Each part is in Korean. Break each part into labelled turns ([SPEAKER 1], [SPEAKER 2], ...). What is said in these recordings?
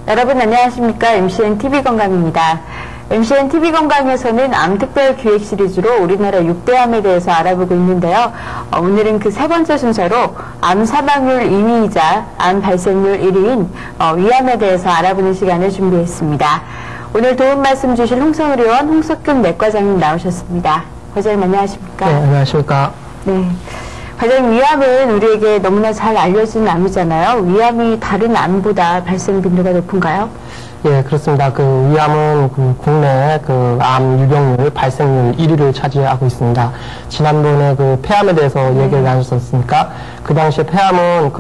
[SPEAKER 1] 여러분 안녕하십니까? MCN TV건강입니다. MCN TV건강에서는 암 특별 기획 시리즈로 우리나라 6대 암에 대해서 알아보고 있는데요. 오늘은 그 세 번째 순서로 암 사망률 2위이자 암 발생률 1위인 위암에 대해서 알아보는 시간을 준비했습니다. 오늘 도움 말씀 주실 홍성을 의원, 홍석균 내과장님 나오셨습니다. 과장님 안녕하십니까?
[SPEAKER 2] 네, 안녕하십니까?
[SPEAKER 1] 네. 과장님, 위암은 우리에게 너무나 잘 알려진 암이잖아요. 위암이 다른 암보다 발생 빈도가 높은가요?
[SPEAKER 2] 예, 그렇습니다. 위암은 국내 암 유병률, 발생률 1위를 차지하고 있습니다. 지난번에 폐암에 대해서 얘기를 나눴었으니까, 그 당시에 폐암은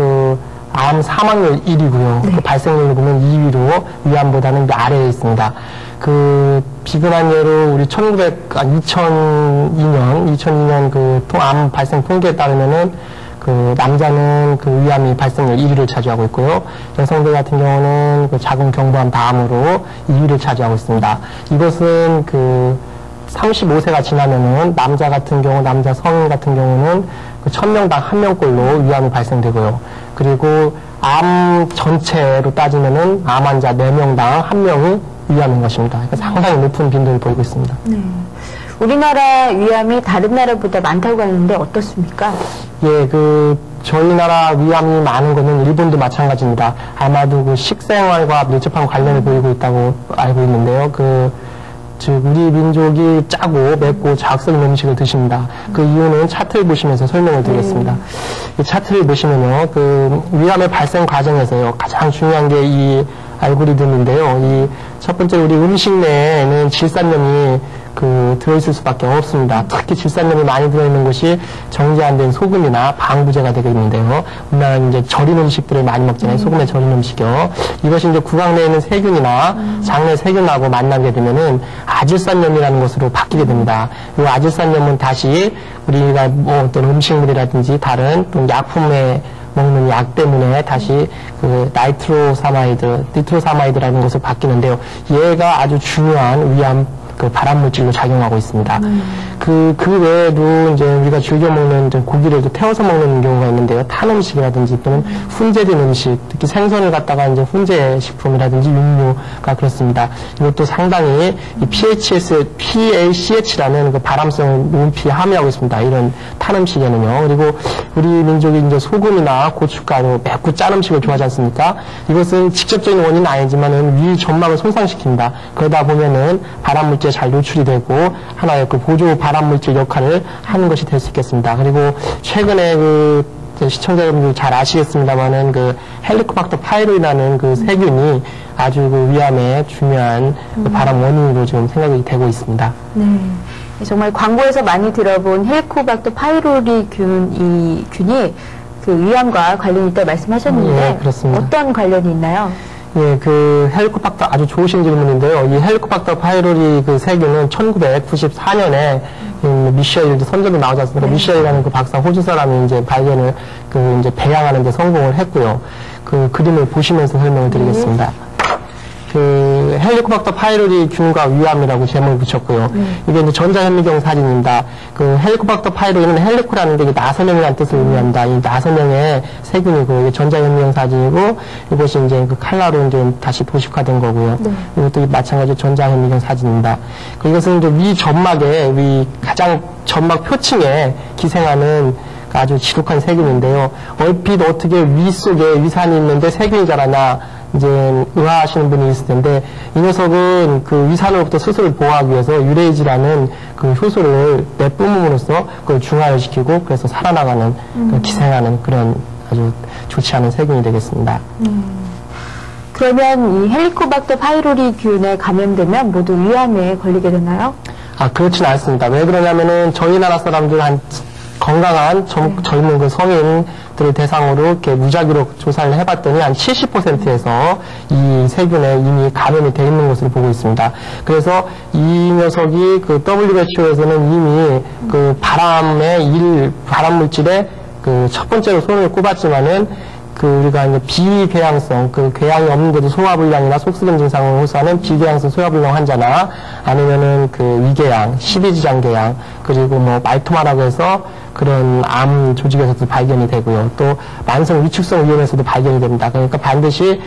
[SPEAKER 2] 암 사망률 1위고요.
[SPEAKER 1] 네.
[SPEAKER 2] 발생률을 보면 2위로 위암보다는 아래에 있습니다. 비근한 예로 우리 2002년 암 발생 통계에 따르면은 남자는 위암이 발생률 1위를 차지하고 있고요. 여성들 같은 경우는 자궁 경부암 다음으로 2위를 차지하고 있습니다. 이것은 35세가 지나면은 남자 성인 같은 경우는 1000명당 1명꼴로 위암이 발생되고요. 그리고 암 전체로 따지면은 암 환자 4명당 1명이 위암인 것입니다. 그러니까 상당히 높은 빈도를 보이고 있습니다.
[SPEAKER 1] 네. 우리나라 위암이 다른 나라보다 많다고 하는데 어떻습니까?
[SPEAKER 2] 예, 저희 나라 위암이 많은 것은 일본도 마찬가지입니다. 아마도 식생활과 밀접한 관련을 보이고 있다고 알고 있는데요. 우리 민족이 짜고 맵고 자극적인 음식을 드십니다. 그 이유는 차트를 보시면서 설명을 드리겠습니다. 이 차트를 보시면요, 위암의 발생 과정에서요, 가장 중요한 게 이 알고리즘인데요. 첫 번째 우리 음식 내에는 질산염이 들어있을 수밖에 없습니다. 특히 질산염이 많이 들어있는 것이 정제 안 된 소금이나 방부제가 되겠는데요. 우리나라는 이제 절인 음식들을 많이 먹잖아요. 소금에 절인 음식이요. 이것이 이제 구강 내에 있는 세균이나 장내 세균하고 만나게 되면은 아질산염이라는 것으로 바뀌게 됩니다. 이 아질산염은 다시 우리가 어떤 음식물이라든지 다른 또 약품에 먹는 약 때문에 다시 니트로사마이드라는 것을 바뀌는데요. 얘가 아주 중요한 위암 발암물질로 작용하고 있습니다. 그 외에도 이제 우리가 즐겨 먹는 고기를 태워서 먹는 경우가 있는데요. 탄 음식이라든지 또는 훈제된 음식, 특히 생선을 갖다가 이제 훈제 식품이라든지 육류가 그렇습니다. 이것도 상당히 이 PACH라는 발암성을 높이 함유하고 있습니다. 이런 탄 음식에는요. 그리고 우리 민족이 이제 소금이나 고춧가루, 맵고 짠 음식을 좋아하지 않습니까? 이것은 직접적인 원인은 아니지만은 위 점막을 손상시킵니다. 그러다 보면은 발암물질에 잘 노출이 되고 하나의 보조 발암물질 역할을 하는 것이 될 수 있겠습니다. 그리고 최근에 시청자 여러분들 잘 아시겠습니다만은 헬리코박터 파이로이라는 세균이 아주 위암의 중요한 발암 원인으로 지금 생각이 되고 있습니다.
[SPEAKER 1] 네. 정말 광고에서 많이 들어본 헬리코박터 파이로리 균이 위암과 관련이 있다고 말씀하셨는데
[SPEAKER 2] 네, 그렇습니다.
[SPEAKER 1] 어떤 관련이 있나요?
[SPEAKER 2] 예, 헬리코박터 아주 좋으신 질문인데요. 이 헬리코박터 파이로리 세균은 1994년에 미셸 선전도 나오지 않습니까? 네. 미셸이라는 박사 호주 사람이 이제 발견을 이제 배양하는 데 성공을 했고요. 그림을 보시면서 설명을 드리겠습니다. 헬리코박터 파이로리 균과 위암이라고 제목을 붙였고요. 이게 이제 전자현미경 사진입니다. 헬리코박터 파이로리는 헬리코라는 게 나선형이라는 뜻을 의미합니다. 이 나선형의 세균이고, 이게 전자현미경 사진이고, 이것이 이제 칼라로 이제 다시 도식화된 거고요. 네. 이것도 마찬가지로 전자현미경 사진입니다. 이것은 이제 가장 점막 표층에 기생하는 아주 지독한 세균인데요. 얼핏 어떻게 위 속에 위산이 있는데 세균이 자라나, 이제 의아하시는 분이 있을 텐데, 이 녀석은 위산으로부터 스스로를 보호하기 위해서 유레이지라는 효소를 내뿜음으로써 그걸 중화를 시키고, 그래서 살아나가는 기생하는 그런 아주 좋지 않은 세균이 되겠습니다.
[SPEAKER 1] 그러면 이 헬리코박터 파이로리 균에 감염되면 모두 위암에 걸리게 되나요?
[SPEAKER 2] 그렇지는 않습니다. 왜 그러냐면은 저희 나라 사람들 건강한 젊은 성인들을 대상으로 이렇게 무작위로 조사를 해봤더니 한 70%에서 이 세균에 이미 감염이 되어 있는 것으로 보고 있습니다. 그래서 이 녀석이 WHO에서는 이미 발암물질에 첫 번째로 손을 꼽았지만은 우리가 이제 비궤양성, 궤양이 없는데도 소화불량이나 속쓰림 증상을 호소하는 비궤양성 소화불량 환자나 아니면은 위궤양, 십이지장궤양, 그리고 말토마라고 해서 그런 암 조직에서도 발견이 되고요. 또 만성 위축성 위염에서도 발견이 됩니다. 그러니까 반드시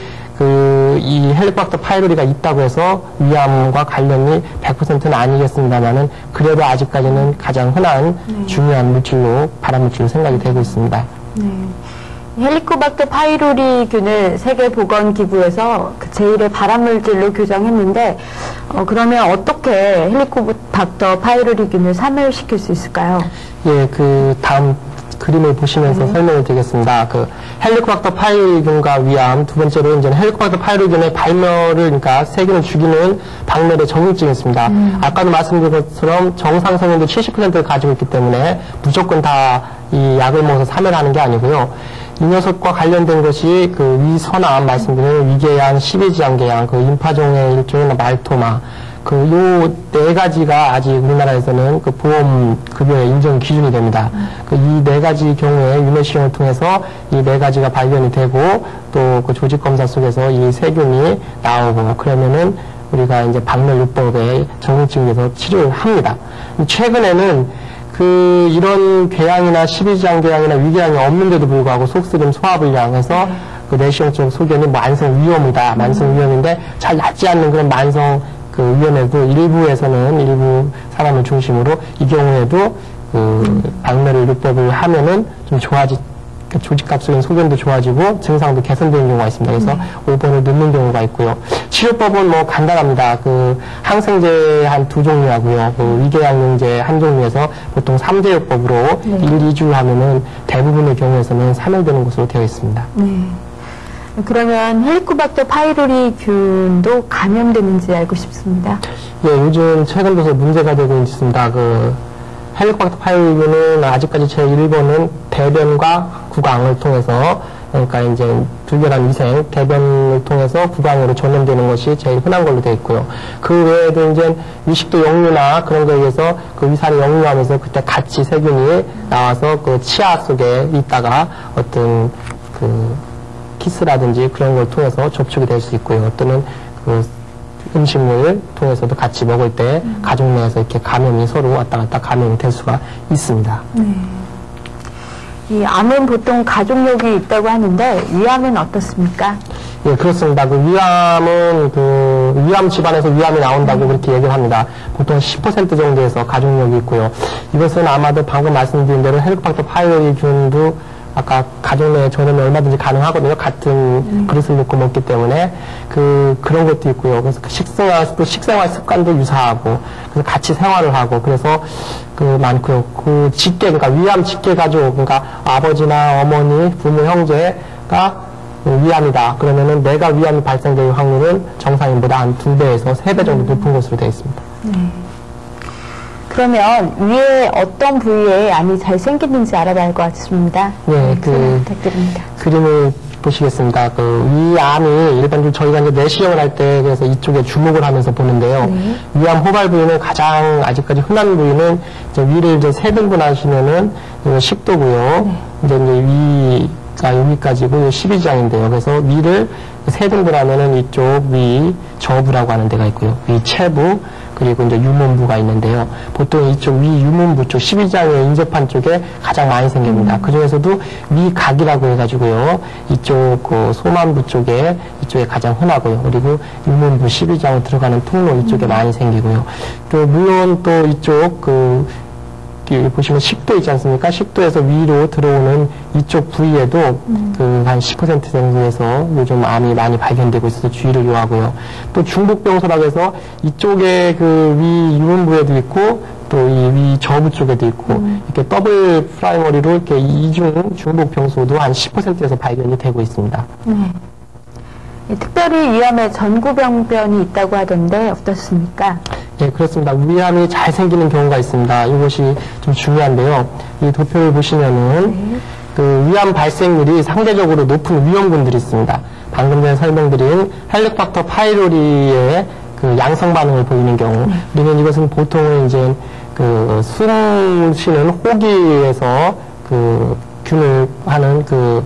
[SPEAKER 2] 이 헬리코박터 파이로리가 있다고 해서 위암과 관련이 100%는 아니겠습니다만은 그래도 아직까지는 가장 흔한 중요한 물질로 발암물질로 생각이 되고 있습니다.
[SPEAKER 1] 네. 헬리코박터 파이로리균을 세계보건기구에서 그 제1의 발암물질로 규정했는데 그러면 어떻게 헬리코박터 파이로리균을 사멸시킬 수 있을까요?
[SPEAKER 2] 예, 그 다음 그림을 보시면서 설명을 드리겠습니다. 그 헬리코박터 파이로리균과 위암, 두 번째로 이제 헬리코박터 파이로리균의 발멸을, 그러니까 세균을 죽이는 박멸의 정증이 있습니다. 아까도 말씀드린 것처럼 정상 성인도 70%를 가지고 있기 때문에 무조건 다 이 약을 먹어서 사멸하는 게 아니고요. 이 녀석과 관련된 것이 그 위선암 말씀드린 위궤양, 12지향궤양, 그 임파종의 일종의 말토마, 그 요 네 가지가 아직 우리나라에서는 그 보험 급여의 인정 기준이 됩니다. 그 이 네 가지 경우에 유내시험을 통해서 이 네 가지가 발견이 되고 또 그 조직 검사 속에서 이 세균이 나오고 그러면은 우리가 이제 박멸요법의 적응증에서 치료를 합니다. 최근에는 그 이런 궤양이나 12지향궤양이나 위궤양이 없는데도 불구하고 속쓰림 소화불량해서 그 내시경적 소견이 만성 위염이다. 만성 위염인데 잘 낫지 않는 그런 만성 그 위험에도 일부에서는 일부 사람을 중심으로 이 경우에도 그 박멸을 요법을 하면은 좀 그 조직갑속인 소견도 좋아지고 증상도 개선되는 경우가 있습니다. 그래서 5번을 넣는 경우가 있고요. 치료법은 뭐 간단합니다. 그 항생제 한 2종류하고요. 그 위궤양용제 한 종류에서 보통 3제요법으로 1, 2주 하면은 대부분의 경우에서는 사멸되는 것으로 되어 있습니다.
[SPEAKER 1] 네. 그러면 헬리코박터 파이로리균도 감염되는지 알고 싶습니다.
[SPEAKER 2] 예, 요즘 최근 들어서 문제가 되고 있습니다. 그 헬리코박터 파이로리균은 아직까지 제1번은 대변과 구강을 통해서, 그러니까 이제 불결한 위생, 대변을 통해서 구강으로 전염되는 것이 제일 흔한 걸로 되어 있고요. 그 외에도 이제 위식도 역류나 그런 거에 의해서 그 위산이 역류하면서 그때 같이 세균이 나와서 그 치아 속에 있다가 어떤 그 키스라든지 그런 걸 통해서 접촉이 될 수 있고요. 또는 그 음식물 통해서도 같이 먹을 때 가족 내에서 이렇게 감염이 서로 왔다 갔다 감염이 될 수가 있습니다.
[SPEAKER 1] 이 암은 보통 가족력이 있다고 하는데 위암은 어떻습니까?
[SPEAKER 2] 예, 그렇습니다. 그 위암은 그 위암 집안에서 위암이 나온다고 그렇게 얘기를 합니다. 보통 10% 정도에서 가족력이 있고요. 이것은 아마도 방금 말씀드린 대로 헬리코박터 파이로리균도 아까 가족 내에 전염이 얼마든지 가능하거든요. 같은 그릇을 놓고 먹기 때문에 그런 것도 있고요. 그래서 그 식생활 습관도 유사하고 그래서 같이 생활을 하고 그래서 그 많고요. 그 직계 그러니까 위암 직계 가족 그러니까 아버지나 어머니, 부모, 형제가 위암이다. 그러면은 내가 위암이 발생될 확률은 정상인보다 한 2배에서 3배 정도 높은 것으로 되어 있습니다.
[SPEAKER 1] 그러면 위에 어떤 부위에 암이 잘 생기는지 알아봐야 할 것 같습니다.
[SPEAKER 2] 예,
[SPEAKER 1] 설명 부탁드립니다.
[SPEAKER 2] 그림을 보시겠습니다. 그 위암이 일반적으로 저희가 이제 내시경을 할 때 그래서 이쪽에 주목을 하면서 보는데요. 위암 호발 부위는 가장 아직까지 흔한 부위는 이제 위를 이제 3등분하시면은 식도고요. 이제 위가 여기까지고 12지향인데요. 그래서 위를 3등분하면은 이쪽 위 저부라고 하는 데가 있고요. 위 체부 그리고 이제 유문부가 있는데요. 보통 이쪽 위 유문부 쪽 12지향의 인접한 쪽에 가장 많이 생깁니다. 그 중에서도 위각이라고 해가지고요. 이쪽 그 소만부 쪽에 이쪽에 가장 흔하고요. 그리고 유문부 12지향으로 들어가는 통로 이쪽에 많이 생기고요. 또 물론 또 이쪽 여기 보시면 식도 있지 않습니까? 식도에서 위로 들어오는 이쪽 부위에도 그 한 10% 정도에서 요즘 암이 많이 발견되고 있어서 주의를 요하고요. 또 중복병소라고 해서 이쪽에 그 위 유문부에도 있고 또 이 위 저부 쪽에도 있고 이렇게 더블 프라이머리로 이렇게 이중 중복병소도 한 10%에서 발견이 되고 있습니다.
[SPEAKER 1] 특별히 위암에 전구병변이 있다고 하던데 어떻습니까?
[SPEAKER 2] 예, 그렇습니다. 위암이 잘 생기는 경우가 있습니다. 이것이 좀 중요한데요. 이 도표를 보시면은 그 위암 발생률이 상대적으로 높은 위험군들이 있습니다. 방금 전에 설명드린 헬리코박터 파이로리의 그 양성 반응을 보이는 경우, 그러면 이것은 보통은 이제 그 숨 쉬는 호기에서 그 균을 하는 그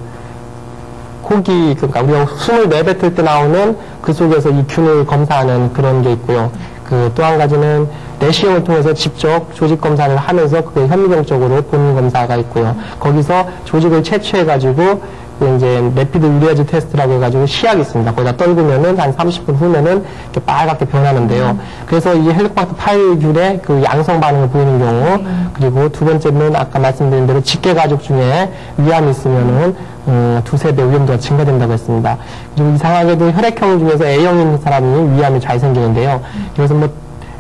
[SPEAKER 2] 호기, 그러니까 우리가 숨을 내뱉을 때 나오는 그 속에서 이 균을 검사하는 그런 게 있고요. 그 또 한 가지는 내시경을 통해서 직접 조직 검사를 하면서 그게 현미경적으로 보는 검사가 있고요. 거기서 조직을 채취해가지고 그 이제 레피드 유리아즈 테스트라고 해가지고 시약이 있습니다. 거기다 떨구면은 한 30분 후면은 이렇게 빨갛게 변하는데요. 그래서 이 헬리코박터 파일균의 그 양성 반응을 보이는 경우, 그리고 두 번째는 아까 말씀드린 대로 직계 가족 중에 위암이 있으면은 두세 배 위험도가 증가된다고 했습니다. 그리고 이상하게도 혈액형 중에서 A형인 사람이 위암이 잘 생기는데요. 그래서 뭐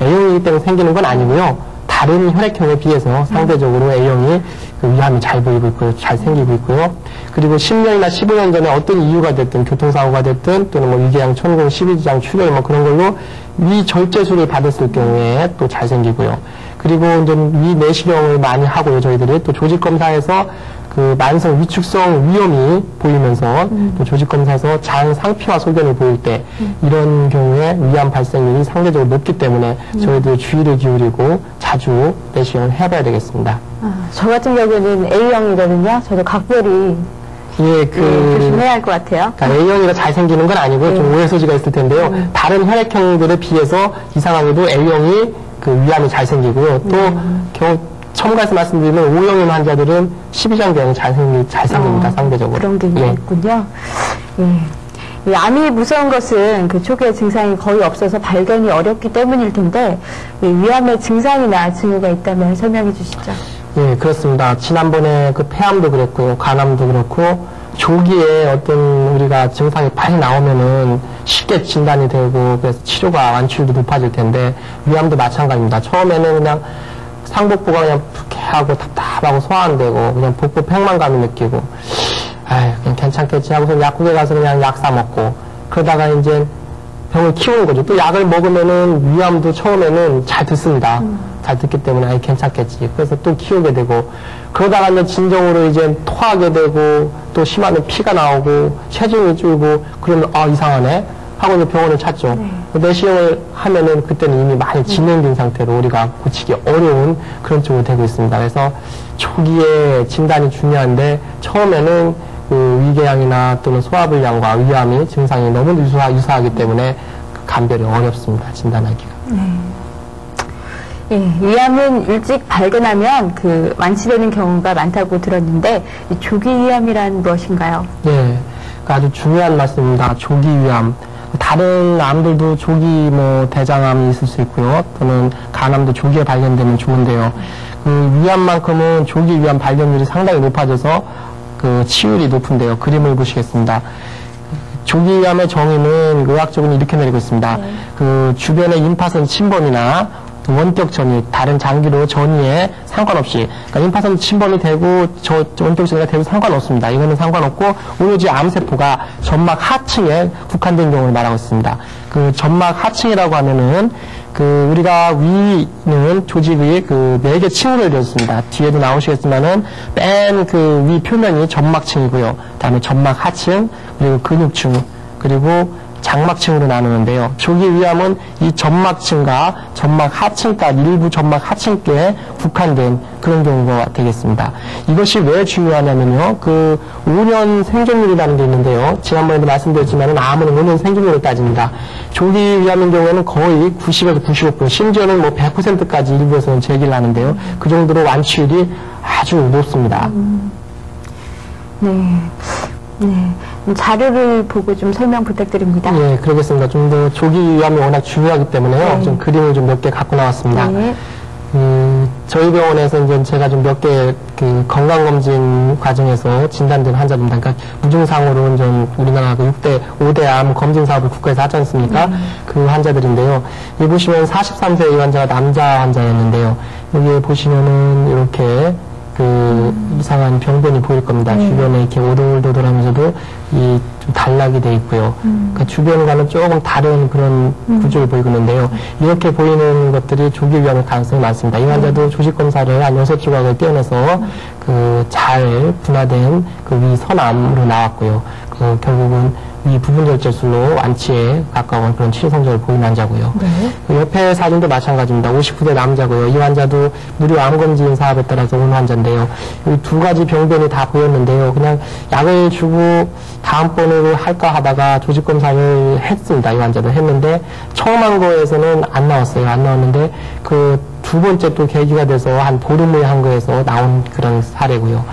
[SPEAKER 2] A형이기 때문에 생기는 건 아니고요. 다른 혈액형에 비해서 상대적으로 A형이 그 위암이 잘 보이고 있고요. 잘 생기고 있고요. 그리고 10년이나 15년 전에 어떤 이유가 됐든, 교통사고가 됐든, 또는 뭐 위궤양, 천공, 12지장, 출혈 뭐 그런 걸로 위 절제술을 받았을 경우에 또 잘 생기고요. 그리고 이제 위 내시경을 많이 하고요. 저희들이 또 조직검사에서 그 만성 위축성 위염이 보이면서 또 조직검사에서 장 상피화 소견을 보일 때 이런 경우에 위암 발생률이 상대적으로 높기 때문에 저희들 주의를 기울이고 자주 내시경을 해봐야 되겠습니다.
[SPEAKER 1] 저 같은 경우에는 A형이거든요. 저도 각별히
[SPEAKER 2] 예,
[SPEAKER 1] 조심해야 할 것 같아요.
[SPEAKER 2] 그러니까 A형이라 잘 생기는 건 아니고 좀 오해 소지가 있을 텐데요. 다른 혈액형들에 비해서 이상하게도 A형이 그 위암이 잘 생기고요. 또 첨가해서 말씀드리면 O형인 환자들은 12장경 잘 생깁니다, 상대적으로.
[SPEAKER 1] 그런 게
[SPEAKER 2] 예.
[SPEAKER 1] 있군요. 예. 이 암이 무서운 것은 그 초기에 증상이 거의 없어서 발견이 어렵기 때문일 텐데, 이 위암의 증상이나 징후가 있다면 설명해 주시죠.
[SPEAKER 2] 예, 그렇습니다. 지난번에 그 폐암도 그랬고요, 간암도 그렇고, 조기에 어떤 우리가 증상이 빨리 나오면은 쉽게 진단이 되고, 그래서 치료가 완치율도 높아질 텐데, 위암도 마찬가지입니다. 처음에는 그냥 상복부가 그냥 붓게하고 답답하고 소화 안 되고 그냥 복부 팽만감이 느끼고 아유 그냥 괜찮겠지 하고서 약국에 가서 그냥 약 사 먹고 그러다가 이제 병을 키우는 거죠. 또 약을 먹으면은 위암도 처음에는 잘 듣습니다. 잘 듣기 때문에 아이 괜찮겠지. 그래서 또 키우게 되고 그러다가 이제 진정으로 이제 토하게 되고 또 심하면 피가 나오고 체중이 줄고 그러면 아 이상하네 하고 이제 병원을 찾죠. 내시경을 하면은 그때는 이미 많이 진행된 상태로 우리가 고치기 어려운 그런 쪽으로 되고 있습니다. 그래서 초기에 진단이 중요한데 처음에는 그 위궤양이나 또는 소화불량과 위암이 증상이 너무 유사하기 때문에 감별이 어렵습니다. 진단하기가.
[SPEAKER 1] 예, 위암은 일찍 발견하면 그 완치되는 경우가 많다고 들었는데 이 조기 위암이란 무엇인가요?
[SPEAKER 2] 네, 아주 중요한 말씀입니다. 조기 위암. 다른 암들도 조기 뭐 대장암이 있을 수 있고요. 또는 간암도 조기에 발견되면 좋은데요. 그 위암만큼은 조기 위암 발견률이 상당히 높아져서 그 치율이 높은데요. 그림을 보시겠습니다. 조기 위암의 정의는 의학적으로 이렇게 내리고 있습니다. 그 주변의 임파선 침범이나 원격 전이 다른 장기로 전이에 상관없이 그러니까 임파선 침범이 되고 원격 전이가 되고 상관없습니다. 이거는 상관없고 오로지 암세포가 점막 하층에 국한된 경우를 말하고 있습니다. 그 점막 하층이라고 하면은 그 우리가 위는 조직의 그 4개 층으로 이루어졌습니다. 뒤에도 나오시겠지만은 맨 그 위 표면이 점막층이고요. 그다음에 점막 하층 그리고 근육층 그리고 장막층으로 나누는데요. 조기 위암은 이 점막층과 점막 하층과 일부 점막 하층께 국한된 그런 경우가 되겠습니다. 이것이 왜 중요하냐면요. 그 5년 생존율이라는 게 있는데요. 지난번에도 말씀드렸지만 암은 5년 생존율을 따집니다. 조기 위암인 경우에는 거의 90에서 95%, 심지어는 뭐 100%까지 일부에서는 제기를 하는데요. 그 정도로 완치율이 아주 높습니다.
[SPEAKER 1] 네. 자료를 보고 좀 설명 부탁드립니다.
[SPEAKER 2] 예, 그러겠습니다. 좀 더 조기 위암이 워낙 중요하기 때문에요. 좀 그림을 좀 몇 개 갖고 나왔습니다. 저희 병원에서 이제 제가 좀 몇 개 그 건강검진 과정에서 진단된 환자입니다. 그러니까 무증상으로 좀 우리나라 그 5대 암 검진 사업을 국가에서 하지 않습니까? 그 환자들인데요. 여기 보시면 43세 이 환자가 남자 환자였는데요. 여기 보시면은 이렇게 그 이상한 병변이 보일 겁니다. 주변에 이렇게 오돌오돌하면서도 이 좀 단락이 돼 있고요. 그 주변과는 조금 다른 그런 구조를 보이고 있는데요. 이렇게 보이는 것들이 조기 위암의 가능성이 많습니다. 이 환자도 조직 검사를 한 6조각을 떼어내서 그 잘 분화된 그 위 선암으로 나왔고요. 그 결국은 위 부분 절제술로 완치에 가까운 그런 치료 성적을 보이는 환자고요. 그 옆에 사진도 마찬가지입니다. 59대 남자고요. 이 환자도 무료 암검진 사업에 따라서 온 환자인데요. 이 두 가지 병변이 다 보였는데요. 그냥 약을 주고 다음번으로 할까 하다가 조직검사를 했습니다. 이 환자도 했는데 처음 한 거에서는 안 나왔어요. 안 나왔는데 그 두 번째 또 계기가 돼서 한 보름 후에 한 거에서 나온 그런 사례고요.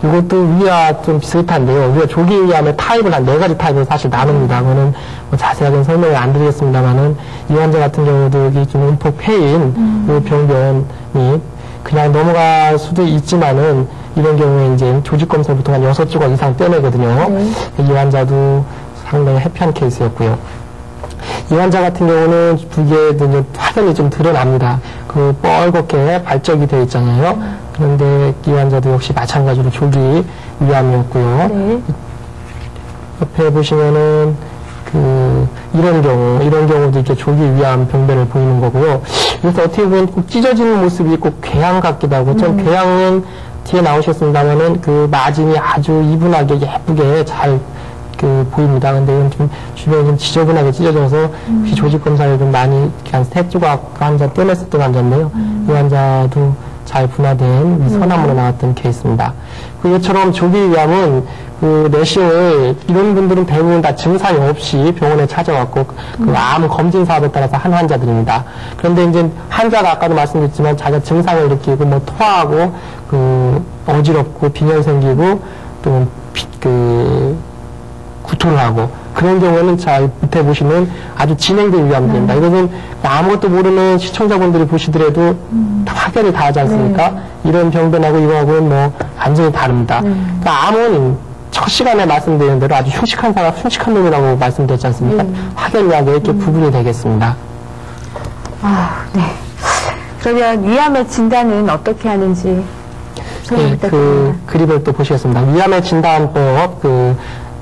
[SPEAKER 2] 이것도 위와 좀 비슷한데요. 우리가 조기 위암의 타입을 한 4가지 타입으로 사실 나눕니다. 그거는 뭐 자세하게는 설명을 안 드리겠습니다만은 이 환자 같은 경우도 여기 좀 음폭 패인 이 병변이 그냥 넘어갈 수도 있지만은 이런 경우에 이제 조직검사 보통 한 6조각 이상 떼내거든요. 이 환자도 상당히 해피한 케이스였고요. 이 환자 같은 경우는 부기에도 이제 확연히 좀 드러납니다. 그 뻘겋게 발적이 되어 있잖아요. 그런데 이 환자도 역시 마찬가지로 조기 위암이었고요.
[SPEAKER 1] 네.
[SPEAKER 2] 옆에 보시면은 이런 경우도 이렇게 조기 위암 병변을 보이는 거고요. 그래서 어떻게 보면 꼭 찢어지는 모습이 꼭 궤양 같기도 하고, 좀 궤양은 뒤에 나오셨습니다만은 그 마진이 아주 이분하게 예쁘게 잘 보입니다. 근데 이건 좀 주변이 좀 지저분하게 찢어져서 혹시 조직 검사를 좀 많이 한 3조각 환자 떼냈었던 환자인데요. 이 환자도 잘 분화된 선암으로 나왔던 케이스입니다. 이것처럼 조기 위암은 내시경을 이런 분들은 대부분 다 증상이 없이 병원에 찾아왔고 암 검진 사업에 따라서 한 환자들입니다. 그런데 이제 환자가 아까도 말씀드렸지만 자기가 증상을 느끼고 뭐 토하고 어지럽고 빈혈 생기고 또 구토를 하고 그런 경우에는 자 밑에 보시면 아주 진행된 위암입니다. 이것은 아무것도 모르는 시청자분들이 보시더라도 다 확연히 다르지 않습니까? 이런 병변하고 이거하고는 뭐 완전히 다릅니다. 그러니까 암은 첫 시간에 말씀드린 대로 아주 흉측한 사람, 흉측한 놈이라고 말씀드렸지 않습니까? 확연하게 이렇게 부분이 되겠습니다.
[SPEAKER 1] 네. 그러면 위암의 진단은 어떻게 하는지 설명 부탁드립니다.
[SPEAKER 2] 그림을 또 보시겠습니다. 위암의 진단법,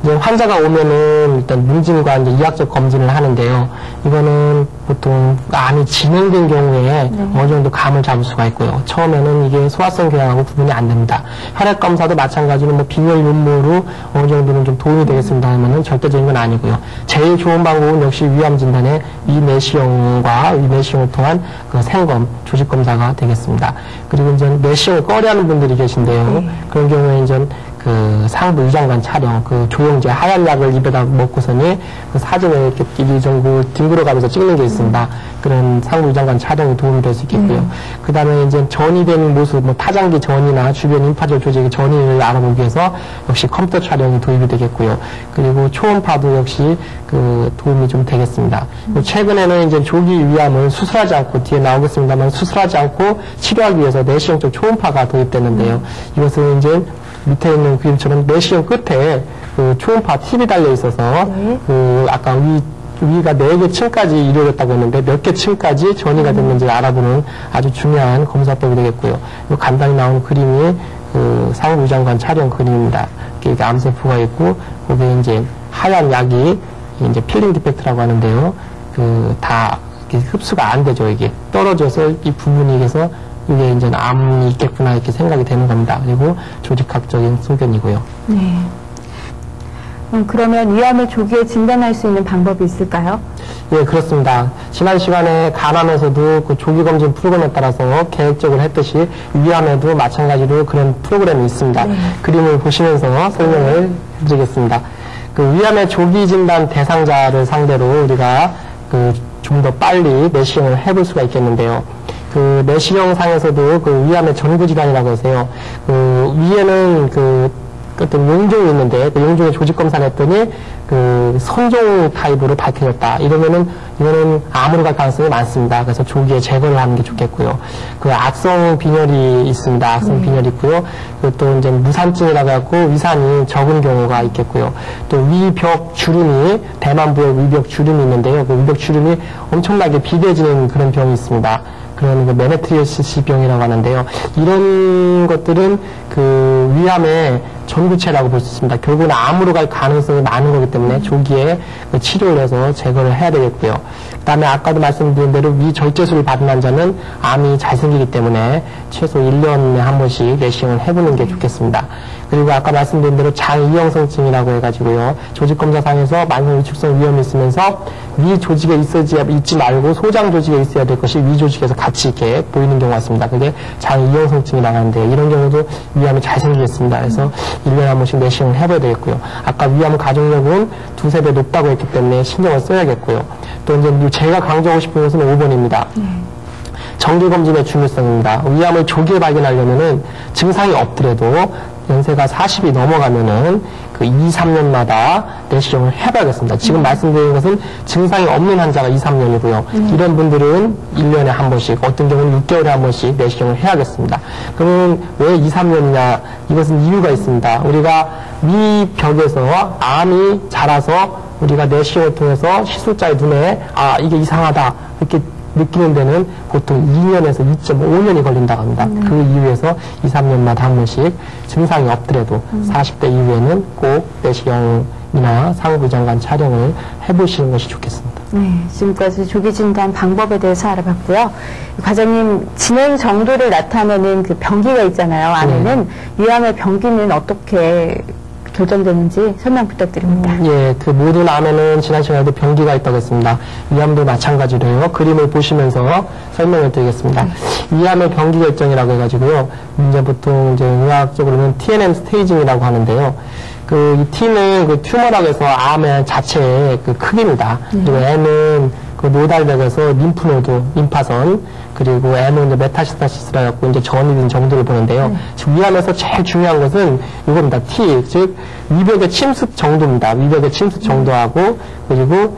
[SPEAKER 2] 이제 환자가 오면은 일단 문진과 이제 이학적 검진을 하는데요. 이거는 보통 암이 진행된 경우에 어느 정도 감을 잡을 수가 있고요. 처음에는 이게 소화성 궤양하고 구분이 안 됩니다. 혈액 검사도 마찬가지로 뭐 빈혈 윤모로 어느 정도는 좀 도움이 되겠습니다 하면은 절대적인 건 아니고요. 제일 좋은 방법은 역시 위암 진단에 위내시경과 위내시경을 통한 생검, 조직 검사가 되겠습니다. 그리고 이제 내시경을 꺼려하는 분들이 계신데요. 그런 경우에 이제 상부 위장관 촬영, 조영제 하얀 약을 입에다 먹고서니 사진을 이렇게 일정부 뒹굴어가면서 찍는 게 있습니다. 그런 상부 위장관 촬영이 도움이 될 수 있겠고요. 그 다음에 이제 전이된 모습, 뭐 타장기 전이나 주변 임파절 조직의 전이를 알아보기 위해서 역시 컴퓨터 촬영이 도움이 되겠고요. 그리고 초음파도 역시 도움이 좀 되겠습니다. 최근에는 이제 조기 위암을 수술하지 않고 뒤에 나오겠습니다만 수술하지 않고 치료하기 위해서 내시경적 초음파가 도입됐는데요. 이것은 이제 밑에 있는 그림처럼 내시경 끝에 초음파 팁이 달려 있어서 아까 위가 4개 층까지 이루어졌다고 했는데 몇 개 층까지 전이가 됐는지 알아보는 아주 중요한 검사법이 되겠고요. 간단히 나온 그림이 상부 위장관 촬영 그림입니다. 이렇게 암세포가 있고 거기에 이제 하얀 약이 이제 필링 디펙트라고 하는데요. 다 흡수가 안 되죠. 이게 떨어져서 이 부분이 그래서 이게 이제 암이 있겠구나 이렇게 생각이 되는 겁니다. 그리고 조직학적인 소견이고요.
[SPEAKER 1] 네. 그러면 위암을 조기에 진단할 수 있는 방법이 있을까요?
[SPEAKER 2] 예, 그렇습니다. 지난 시간에 간암에서도 조기 검진 프로그램에 따라서 계획적으로 했듯이 위암에도 마찬가지로 그런 프로그램이 있습니다. 그림을 보시면서 설명을 해드리겠습니다. 위암의 조기 진단 대상자를 상대로 우리가 좀 더 빨리 내시경을 해볼 수가 있겠는데요. 내시경상에서도 위암의 전구질환이라고 해서요. 위에는 어떤 용종이 있는데 용종의 조직 검사를 했더니 선종 타입으로 밝혀졌다. 이러면은 이거는 암으로 갈 가능성이 많습니다. 그래서 조기에 제거를 하는 게 좋겠고요. 악성 빈혈이 있습니다. 악성 빈혈이 있고요. 또 이제 무산증이라고 해갖고 위산이 적은 경우가 있겠고요. 또 위벽 주름이 대만부에 위벽 주름이 있는데요. 위벽 주름이 엄청나게 비대해지는 그런 병이 있습니다. 그런 메네트리오시스 병이라고 하는데요. 이런 것들은 위암의 전구체라고 볼 수 있습니다. 결국은 암으로 갈 가능성이 많은 거기 때문에 조기에 치료를 해서 제거를 해야 되겠고요. 그 다음에 아까도 말씀드린 대로 위절제술을 받은 환자는 암이 잘 생기기 때문에 최소 1년에 한 번씩 내시경을 해보는 게 좋겠습니다. 그리고 아까 말씀드린 대로 장이형성증이라고 해가지고요. 조직검사상에서 만성위축성 위험이 있으면서 위 조직에 있지 말고 소장 조직에 있어야 될 것이 위 조직에서 같이 이렇게 보이는 경우가 있습니다. 그게 장이형성증이라고 하는데 이런 경우도 위암이 잘 생기겠습니다. 그래서 1년에 한 번씩 내시경을 해봐야 되겠고요. 아까 위암 가족력은 2~3배 높다고 했기 때문에 신경을 써야겠고요. 또 이제 제가 강조하고 싶은 것은 5번입니다. 정기검진의 중요성입니다. 위암을 조기에 발견하려면은 증상이 없더라도 연세가 40이 넘어가면은 그 2, 3년마다 내시경을 해봐야겠습니다. 지금 말씀드린 것은 증상이 없는 환자가 2, 3년이고요. 이런 분들은 1년에 한 번씩, 어떤 경우는 6개월에 한 번씩 내시경을 해야겠습니다. 그러면 왜 2, 3년이냐? 이것은 이유가 있습니다. 우리가 위벽에서 암이 자라서 우리가 내시경을 통해서 시술자의 눈에 이게 이상하다 이렇게 느끼는 데는 보통 2년에서 2.5년이 걸린다고 합니다. 그 이후에서 2, 3년마다 한 번씩 증상이 없더라도 40대 이후에는 꼭 내시경이나 상부장관 촬영을 해보시는 것이 좋겠습니다.
[SPEAKER 1] 네, 지금까지 조기 진단 방법에 대해서 알아봤고요. 과장님, 진행 정도를 나타내는 그 병기가 있잖아요. 안에는 위암의 병기는 어떻게 결정되는지 설명 부탁드립니다.
[SPEAKER 2] 예, 그 모든 암에는 지난 시간에도 병기가 있다고 했습니다. 위암도 마찬가지로요. 그림을 보시면서 설명을 드리겠습니다. 위암의 병기 결정이라고 해가지고요. 이제 보통 이제 의학적으로는 TNM 스테이징이라고 하는데요. 이 T는 그 튜머라고 해서 암의 자체의 그 크기입니다. 그리고 N은 그 노달백에서 림프노드, 림파선, 그리고 M은 이제 메타스타시스라 갖고 이제 전이 된 정도를 보는데요. 지금 위암에서 제일 중요한 것은 이겁니다. T, 즉 위벽의 침습 정도입니다. 위벽의 침습 정도하고 그리고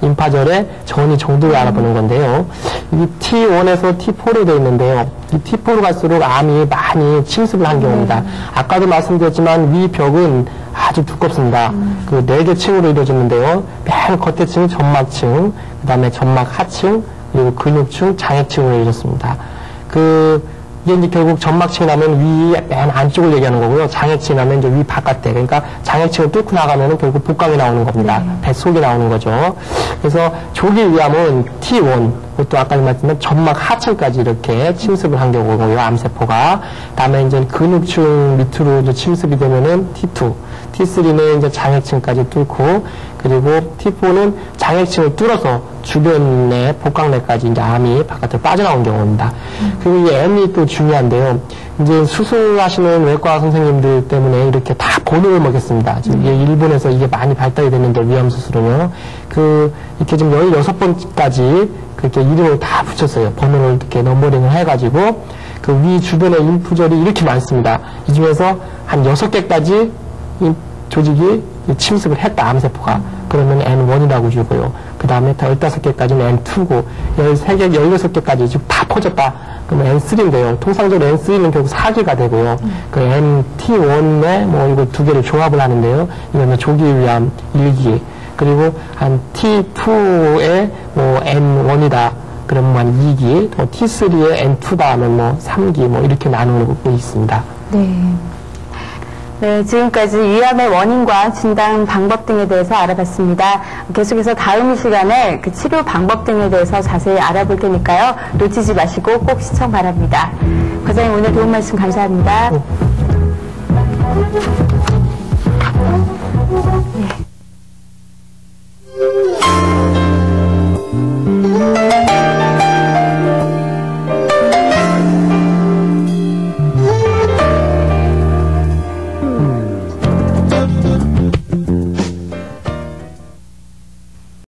[SPEAKER 2] 임파절의 전이 정도를 알아보는 건데요. 이 T1에서 T4로 되어 있는데요. 이 T4로 갈수록 암이 많이 침습을 한 경우입니다. 아까도 말씀드렸지만 위벽은 아주 두껍습니다. 그 4개 층으로 이루어졌는데요. 맨 겉에 층은 점막층, 그 다음에 점막 하층, 그리고 근육층, 장액층으로 이루어졌습니다. 이게 이제 결국 점막층이 나면 위 맨 안쪽을 얘기하는 거고요. 장액층이 나면 이제 위 바깥에. 그러니까 장액층을 뚫고 나가면은 결국 복강이 나오는 겁니다. 뱃속이 나오는 거죠. 그래서 조기 위암은 T1, 그것도 아까 말씀드린 점막 하층까지 이렇게 침습을 한 경우고요. 암세포가. 다음에 이제 근육층 밑으로 이제 침습이 되면은 T2, T3는 이제 장액층까지 뚫고, 그리고 T4는 장액층을 뚫어서 주변의 복강내까지 이제 암이 바깥으로 빠져나온 경우입니다. 그리고 이 M이 또 중요한데요. 이제 수술하시는 외과 선생님들 때문에 이렇게 다 번호를 먹였습니다. 지금 일본에서 이게 많이 발달이 됐는데, 위암 수술은요. 이렇게 지금 16번까지 그렇게 이름을 다 붙였어요. 번호를 이렇게 넘버링을 해가지고, 그 위 주변의 인프절이 이렇게 많습니다. 이 중에서 한 6개까지 조직이 침습을 했다, 암세포가. 그러면 N1이라고 주고요. 그 다음에 다 15개까지는 N2고, 13개, 16개까지 지금 다 퍼졌다. 그러면 N3인데요. 통상적으로 N3는 결국 4기가 되고요. 그 NT1에 뭐 이거 2개를 조합을 하는데요. 이거는 조기 위암 1기. 그리고 한 T2에 뭐 N1이다. 그러면 한 2기. 또 T3에 N2다 하면 뭐 3기. 뭐 이렇게 나누고 있습니다.
[SPEAKER 1] 네, 지금까지 위암의 원인과 진단 방법 등에 대해서 알아봤습니다. 계속해서 다음 시간에 그 치료 방법 등에 대해서 자세히 알아볼 테니까요. 놓치지 마시고 꼭 시청 바랍니다. 과장님, 오늘 도움 말씀 감사합니다. 네.